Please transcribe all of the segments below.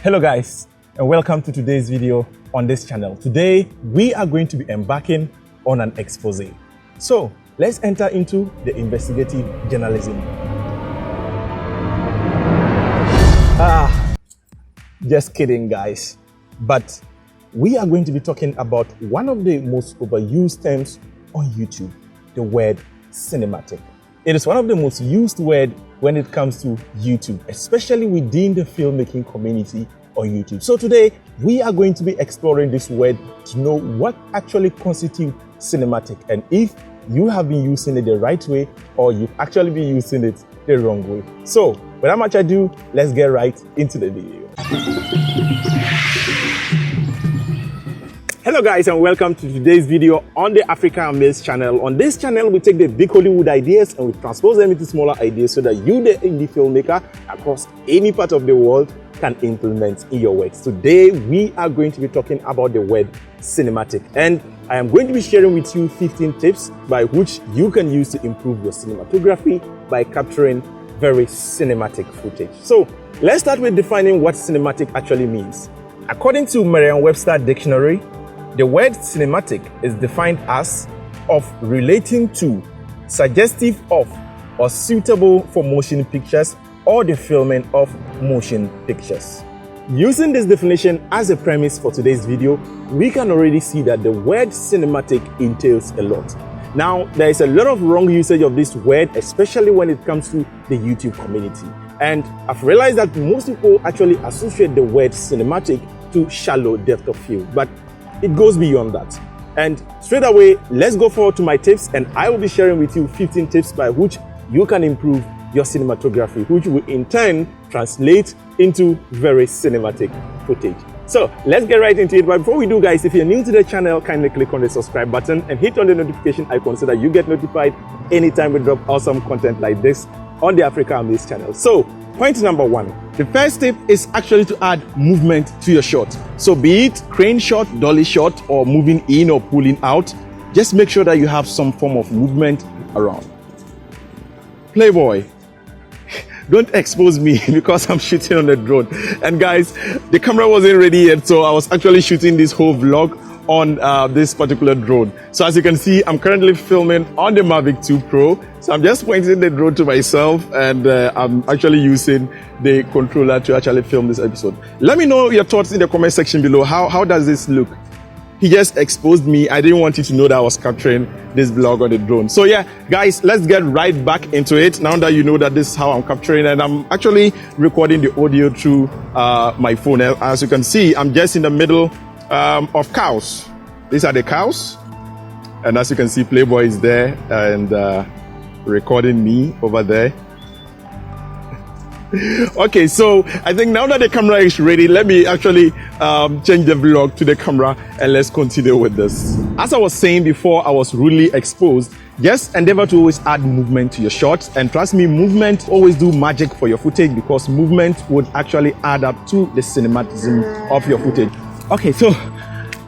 Hello guys, and welcome to today's video on this channel. Today, we are going to be embarking on an expose. So, let's enter into the investigative journalism. Just kidding guys. But we are going to be talking about one of the most overused terms on YouTube, the word cinematic. It is one of the most used words when it comes to YouTube, especially within the filmmaking community on YouTube. So today, we are going to be exploring this word to know what actually constitutes cinematic and if you have been using it the right way or you've actually been using it the wrong way. So, without much ado, let's get right into the video. Hello guys, and welcome to today's video on the Africa Amaze channel. On this channel, we take the big Hollywood ideas and we transpose them into smaller ideas so that you, the indie filmmaker across any part of the world, can implement in your works. Today, we are going to be talking about the word cinematic, and I am going to be sharing with you 15 tips by which you can use to improve your cinematography by capturing very cinematic footage. So let's start with defining what cinematic actually means. According to Merriam-Webster Dictionary, the word cinematic is defined as of relating to, suggestive of, or suitable for motion pictures or the filming of motion pictures. Using this definition as a premise for today's video, we can already see that the word cinematic entails a lot. Now, there is a lot of wrong usage of this word, especially when it comes to the YouTube community. And I've realized that most people actually associate the word cinematic to shallow depth of field, but it goes beyond that. And straight away, let's go forward to my tips, and I will be sharing with you 15 tips by which you can improve your cinematography, which will in turn translate into very cinematic footage. So let's get right into it. But before we do, guys, if you're new to the channel, kindly click on the subscribe button and hit on the notification icon so that you get notified anytime we drop awesome content like this on the Africa Amaze channel. So point number one, the first tip is actually to add movement to your shot. So be it crane shot, dolly shot, or moving in or pulling out, just make sure that you have some form of movement around. Playboy, don't expose me because I'm shooting on the drone. And guys, the camera wasn't ready yet, so I was actually shooting this whole vlog on this particular drone. So as you can see, I'm currently filming on the MAVIC 2 Pro. So I'm just pointing the drone to myself, and I'm actually using the controller to actually film this episode. Let me know your thoughts in the comment section below. How does this look? He just exposed me. I didn't want you to know that I was capturing this vlog on the drone. So yeah, guys, let's get right back into it. Now that you know that this is how I'm capturing, and I'm actually recording the audio through my phone. As you can see, I'm just in the middle of cows. These are the cows. And as you can see, Playboy is there and recording me over there. Okay, so I think now that the camera is ready, let me actually change the vlog to the camera and let's continue with this. As I was saying before, I was really exposed. Just endeavor to always add movement to your shots, and trust me, movement always do magic for your footage because movement would actually add up to the cinematism of your footage. Okay, so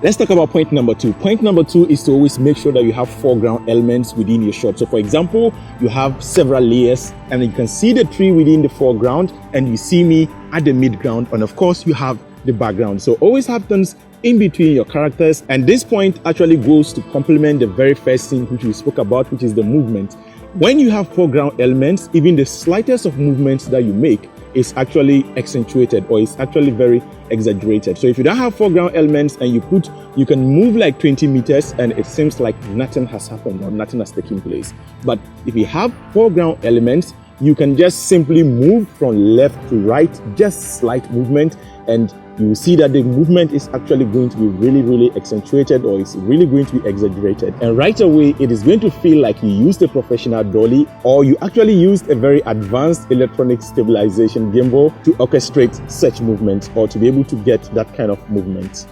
let's talk about point number two. Point number two is to always make sure that you have foreground elements within your shot. So for example, you have several layers and you can see the tree within the foreground and you see me at the midground, and of course you have the background. So always have things in between your characters, and this point actually goes to complement the very first thing which we spoke about, which is the movement. When you have foreground elements, even the slightest of movements that you make is actually accentuated or is actually very exaggerated. So if you don't have foreground elements and you can move like 20 meters and it seems like nothing has happened or nothing has taken place. But if you have foreground elements, you can just simply move from left to right, just slight movement, and you will see that the movement is actually going to be really accentuated or it's really going to be exaggerated. And right away, it is going to feel like you used a professional dolly or you actually used a very advanced electronic stabilization gimbal to orchestrate such movements or to be able to get that kind of movement.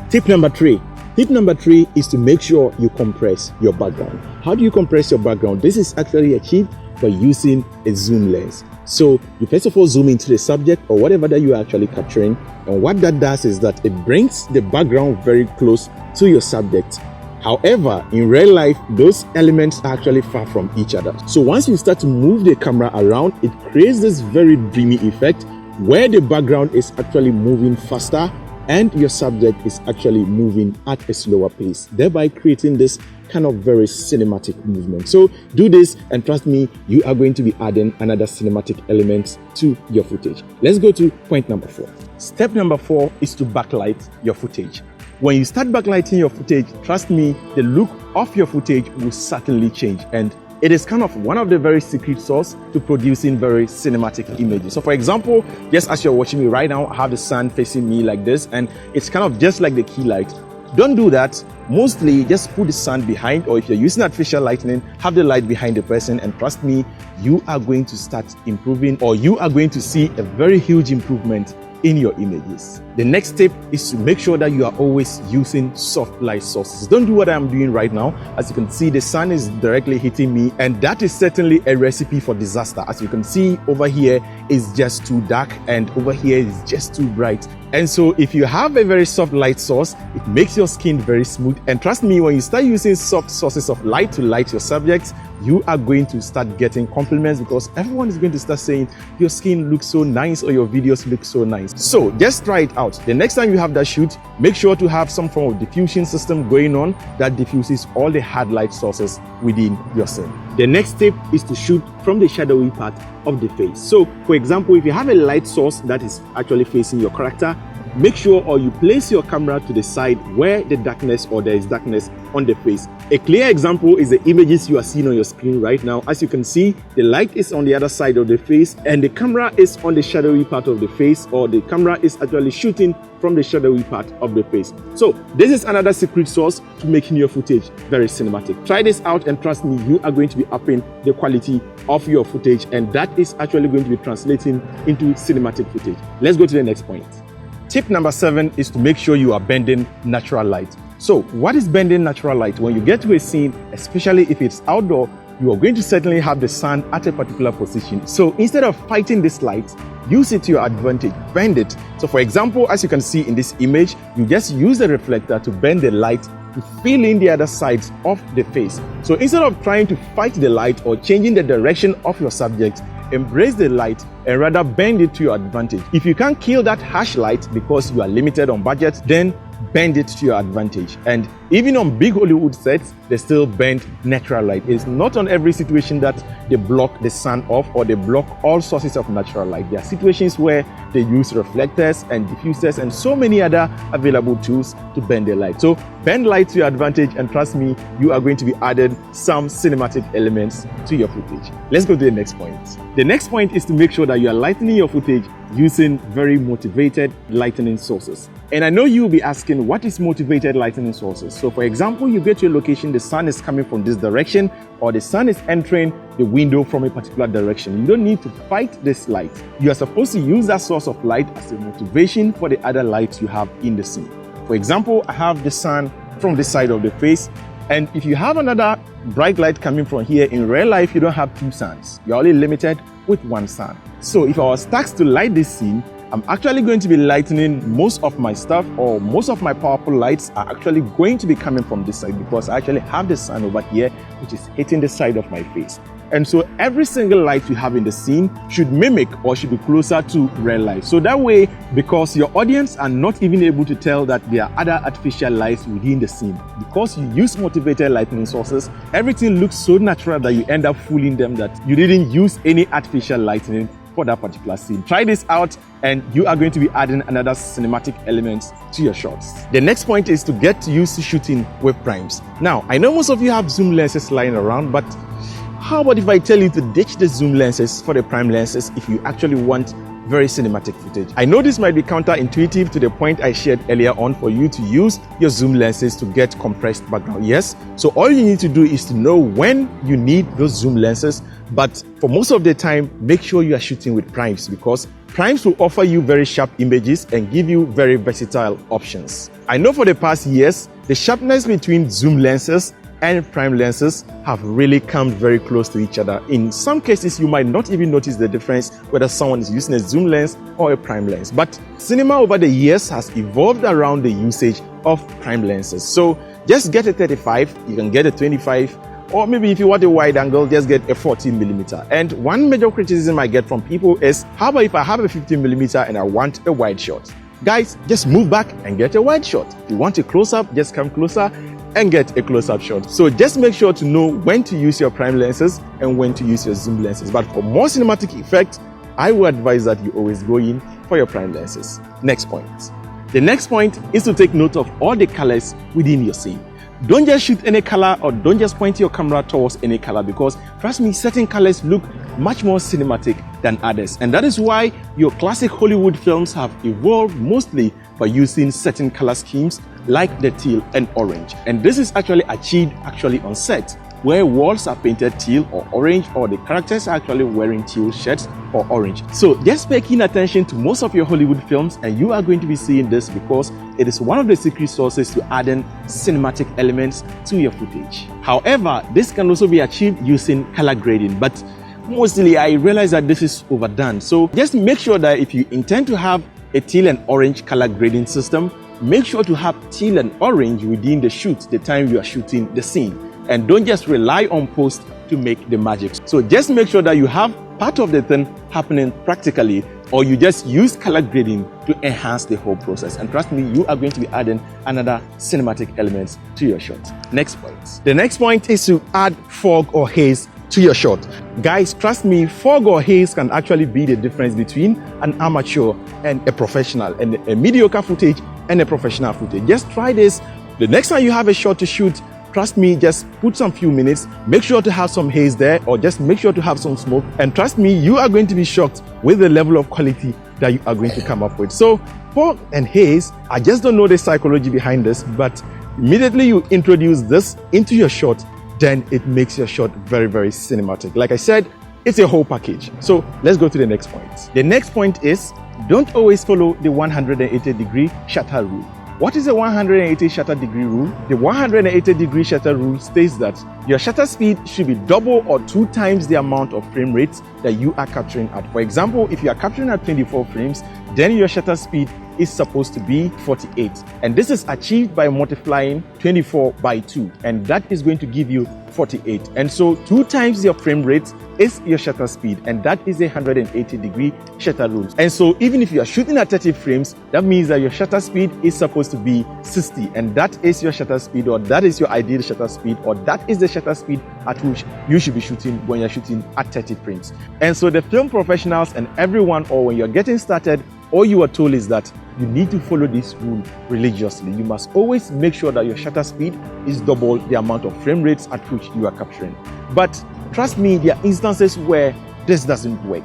Tip number three. Tip number three is to make sure you compress your background. How do you compress your background? This is actually achieved by using a zoom lens. So you first of all zoom into the subject or whatever that you are actually capturing, and what that does is that it brings the background very close to your subject. However, in real life, those elements are actually far from each other. So once you start to move the camera around, it creates this very dreamy effect where the background is actually moving faster and your subject is actually moving at a slower pace, thereby creating this kind of very cinematic movement. So do this and trust me, you are going to be adding another cinematic element to your footage. Let's go to point number 4. Step number 4 is to backlight your footage. When you start backlighting your footage, trust me, the look of your footage will certainly change, and it is kind of one of the very secret sauce to producing very cinematic images. So for example, just as you're watching me right now, I have the sun facing me like this, and it's kind of just like the key light. Don't do that. Mostly just put the sun behind, or if you're using artificial lighting, have the light behind the person, and trust me, you are going to start improving, or you are going to see a very huge improvement in your images. The next step is to make sure that you are always using soft light sources. Don't do what I'm doing right now. As you can see, the sun is directly hitting me, and that is certainly a recipe for disaster. As you can see, over here is just too dark, and over here is just too bright. And so if you have a very soft light source, it makes your skin very smooth. And trust me, when you start using soft sources of light to light your subjects, you are going to start getting compliments, because everyone is going to start saying your skin looks so nice or your videos look so nice. So just try it out. The next time you have that shoot, make sure to have some form of diffusion system going on that diffuses all the hard light sources within your scene. The next step is to shoot from the shadowy part of the face. So for example, if you have a light source that is actually facing your character, make sure or you place your camera to the side where the darkness or there is darkness on the face. A clear example is the images you are seeing on your screen right now. As you can see, the light is on the other side of the face and the camera is on the shadowy part of the face, or the camera is actually shooting from the shadowy part of the face. So this is another secret sauce to making your footage very cinematic. Try this out and trust me, you are going to be upping the quality of your footage, and that is actually going to be translating into cinematic footage. Let's go to the next point. Tip number 7 is to make sure you are bending natural light. So what is bending natural light? When you get to a scene, especially if it's outdoor, you are going to certainly have the sun at a particular position. So instead of fighting this light, use it to your advantage, bend it. So for example, as you can see in this image, you just use the reflector to bend the light to fill in the other sides of the face. So instead of trying to fight the light or changing the direction of your subject, embrace the light and rather bend it to your advantage. If you can't kill that harsh light because you are limited on budget, then bend it to your advantage. And even on big Hollywood sets, they still bend natural light. It's not on every situation that they block the sun off or they block all sources of natural light. There are situations where they use reflectors and diffusers and so many other available tools to bend the light. So bend light to your advantage, and trust me, you are going to be adding some cinematic elements to your footage. Let's go to the next point. The next point is to make sure that you are lightening your footage using very motivated lightning sources. And I know you'll be asking, what is motivated lightning sources? So for example, you get to a location, the sun is coming from this direction, or the sun is entering the window from a particular direction. You don't need to fight this light. You are supposed to use that source of light as a motivation for the other lights you have in the scene. For example, I have the sun from this side of the face, and if you have another bright light coming from here, in real life, you don't have two suns. You're only limited with one sun. So if I was tasked to light this scene, I'm actually going to be lightening most of my stuff, or most of my powerful lights are actually going to be coming from this side, because I actually have the sun over here, which is hitting the side of my face. And so every single light you have in the scene should mimic or should be closer to real life. So that way, because your audience are not even able to tell that there are other artificial lights within the scene, because you use motivated lighting sources, everything looks so natural that you end up fooling them that you didn't use any artificial lighting for that particular scene. Try this out and you are going to be adding another cinematic element to your shots. The next point is to get used to shooting with primes. Now, I know most of you have zoom lenses lying around, but how about if I tell you to ditch the zoom lenses for the prime lenses if you actually want very cinematic footage? I know this might be counterintuitive to the point I shared earlier on for you to use your zoom lenses to get compressed background. Yes, so all you need to do is to know when you need those zoom lenses, but for most of the time, make sure you are shooting with primes, because primes will offer you very sharp images and give you very versatile options. I know for the past years, the sharpness between zoom lenses and prime lenses have really come very close to each other. In some cases, you might not even notice the difference whether someone is using a zoom lens or a prime lens. But cinema over the years has evolved around the usage of prime lenses. So just get a 35, you can get a 25, or maybe if you want a wide angle, just get a 14mm. And one major criticism I get from people is, how about if I have a 15mm and I want a wide shot? Guys, just move back and get a wide shot. If you want a close-up, just come closer and get a close-up shot. So just make sure to know when to use your prime lenses and when to use your zoom lenses. But for more cinematic effect, I would advise that you always go in for your prime lenses. Next point. The next point is to take note of all the colors within your scene. Don't just shoot any color or don't just point your camera towards any color, because trust me, certain colors look much more cinematic than others. And that is why your classic Hollywood films have evolved mostly by using certain color schemes like the teal and orange. And this is actually achieved on set, where walls are painted teal or orange, or the characters are actually wearing teal shirts or orange. So just pay keen attention to most of your Hollywood films, and you are going to be seeing this because it is one of the secret sources to adding cinematic elements to your footage. However, this can also be achieved using color grading, but mostly I realize that this is overdone. So just make sure that if you intend to have a teal and orange color grading system, make sure to have teal and orange within the shoot, the time you are shooting the scene. And don't just rely on post to make the magic. So just make sure that you have part of the thing happening practically, or you just use color grading to enhance the whole process. And trust me, you are going to be adding another cinematic elements to your shot. Next point. The next point is to add fog or haze to your shot. Guys, trust me, fog or haze can actually be the difference between an amateur and a professional, and a mediocre footage and a professional footage. Just try this. The next time you have a shot to shoot, trust me, just put some few minutes, make sure to have some haze there, or just make sure to have some smoke. And trust me, you are going to be shocked with the level of quality that you are going to come up with. So fog and haze, I just don't know the psychology behind this, but immediately you introduce this into your shot, then it makes your shot very, very cinematic. Like I said, it's a whole package. So let's go to the next point. The next point is, don't always follow the 180-degree shutter rule. What is the 180 shutter degree rule? The 180 degree shutter rule states that your shutter speed should be double or 2 times the amount of frame rates that you are capturing at. For example, if you are capturing at 24 frames, then your shutter speed is supposed to be 48. And this is achieved by multiplying 24 by 2. And that is going to give you 48. And so 2 times your frame rate is your shutter speed. And that is a 180-degree shutter rule. And so even if you are shooting at 30 frames, that means that your shutter speed is supposed to be 60. And that is your shutter speed, or that is your ideal shutter speed, or that is the shutter speed at which you should be shooting when you're shooting at 30 frames. And so the film professionals and everyone, or when you're getting started, all you are told is that you need to follow this rule religiously. You must always make sure that your shutter speed is double the amount of frame rates at which you are capturing. But trust me, there are instances where this doesn't work.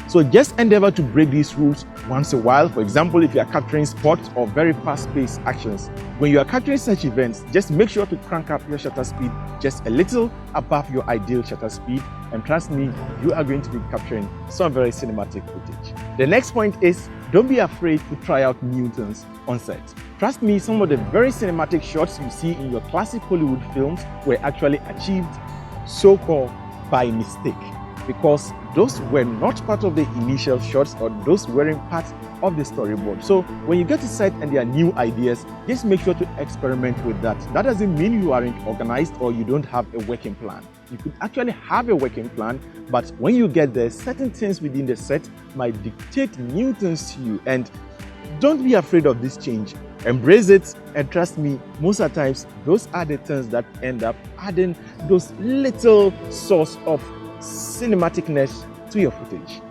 So just endeavor to break these rules once in a while. For example, if you are capturing sports or very fast-paced actions, when you are capturing such events, just make sure to crank up your shutter speed just a little above your ideal shutter speed. And trust me, you are going to be capturing some very cinematic footage. The next point is, don't be afraid to try out new things on set. Trust me, some of the very cinematic shots you see in your classic Hollywood films were actually achieved so-called by mistake, because those were not part of the initial shots, or those weren't part of the storyboard. So when you get to set and there are new ideas, just make sure to experiment with that. That doesn't mean you aren't organized or you don't have a working plan. You could actually have a working plan, but when you get there, certain things within the set might dictate new things to you. And don't be afraid of this change. Embrace it, and trust me, most of the times, those are the things that end up adding those little source of cinematicness to your footage.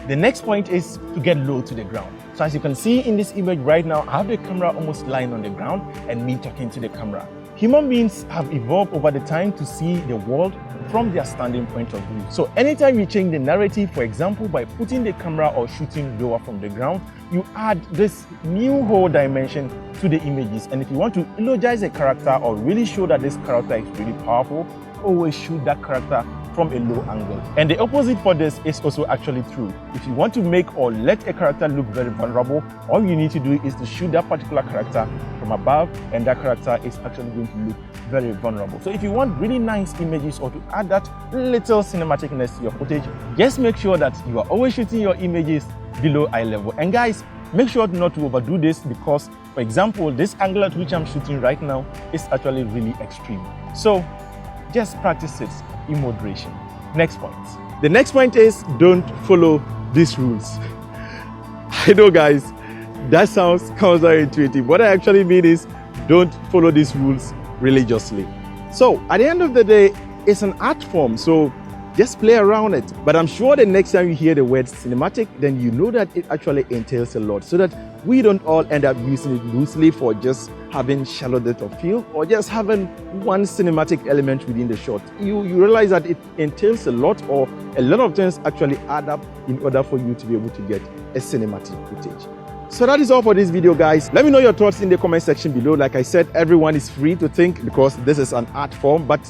The next point is to get low to the ground. So as you can see in this image right now, I have the camera almost lying on the ground and me talking to the camera. Human beings have evolved over the time to see the world from their standing point of view. So anytime you change the narrative, for example, by putting the camera or shooting lower from the ground, you add this new whole dimension to the images. And if you want to eulogize a character or really show that this character is really powerful, always shoot that character from a low angle. And the opposite for this is also actually true. If you want to make or let a character look very vulnerable, all you need to do is to shoot that particular character from above, and that character is actually going to look very vulnerable. So if you want really nice images or to add that little cinematicness to your footage, just make sure that you are always shooting your images below eye level. And guys, make sure not to overdo this, because, for example, this angle at which I'm shooting right now is actually really extreme. So just practice it in moderation. Next point. The next point is don't follow these rules. I know, guys, that sounds counterintuitive. What I actually mean is don't follow these rules religiously. So at the end of the day, it's an art form, so just play around it. But I'm sure the next time you hear the word cinematic, then you know that it actually entails a lot, so that we don't all end up using it loosely for just having shallow depth of field or just having one cinematic element within the shot. You realize that it entails a lot, or a lot of things actually add up in order for you to be able to get a cinematic footage. So that is all for this video, guys. Let me know your thoughts in the comment section below. Like I said, everyone is free to think because this is an art form, but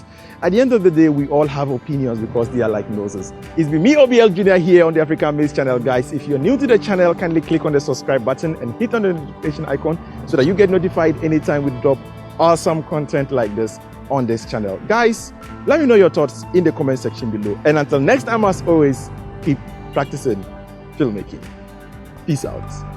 at the end of the day, we all have opinions because they are like noses. It's been me, OBL Jr. here on the African Amaze channel, guys. If you're new to the channel, kindly click on the subscribe button and hit on the notification icon so that you get notified anytime we drop awesome content like this on this channel. Guys, let me know your thoughts in the comment section below. And until next time, as always, keep practicing filmmaking. Peace out.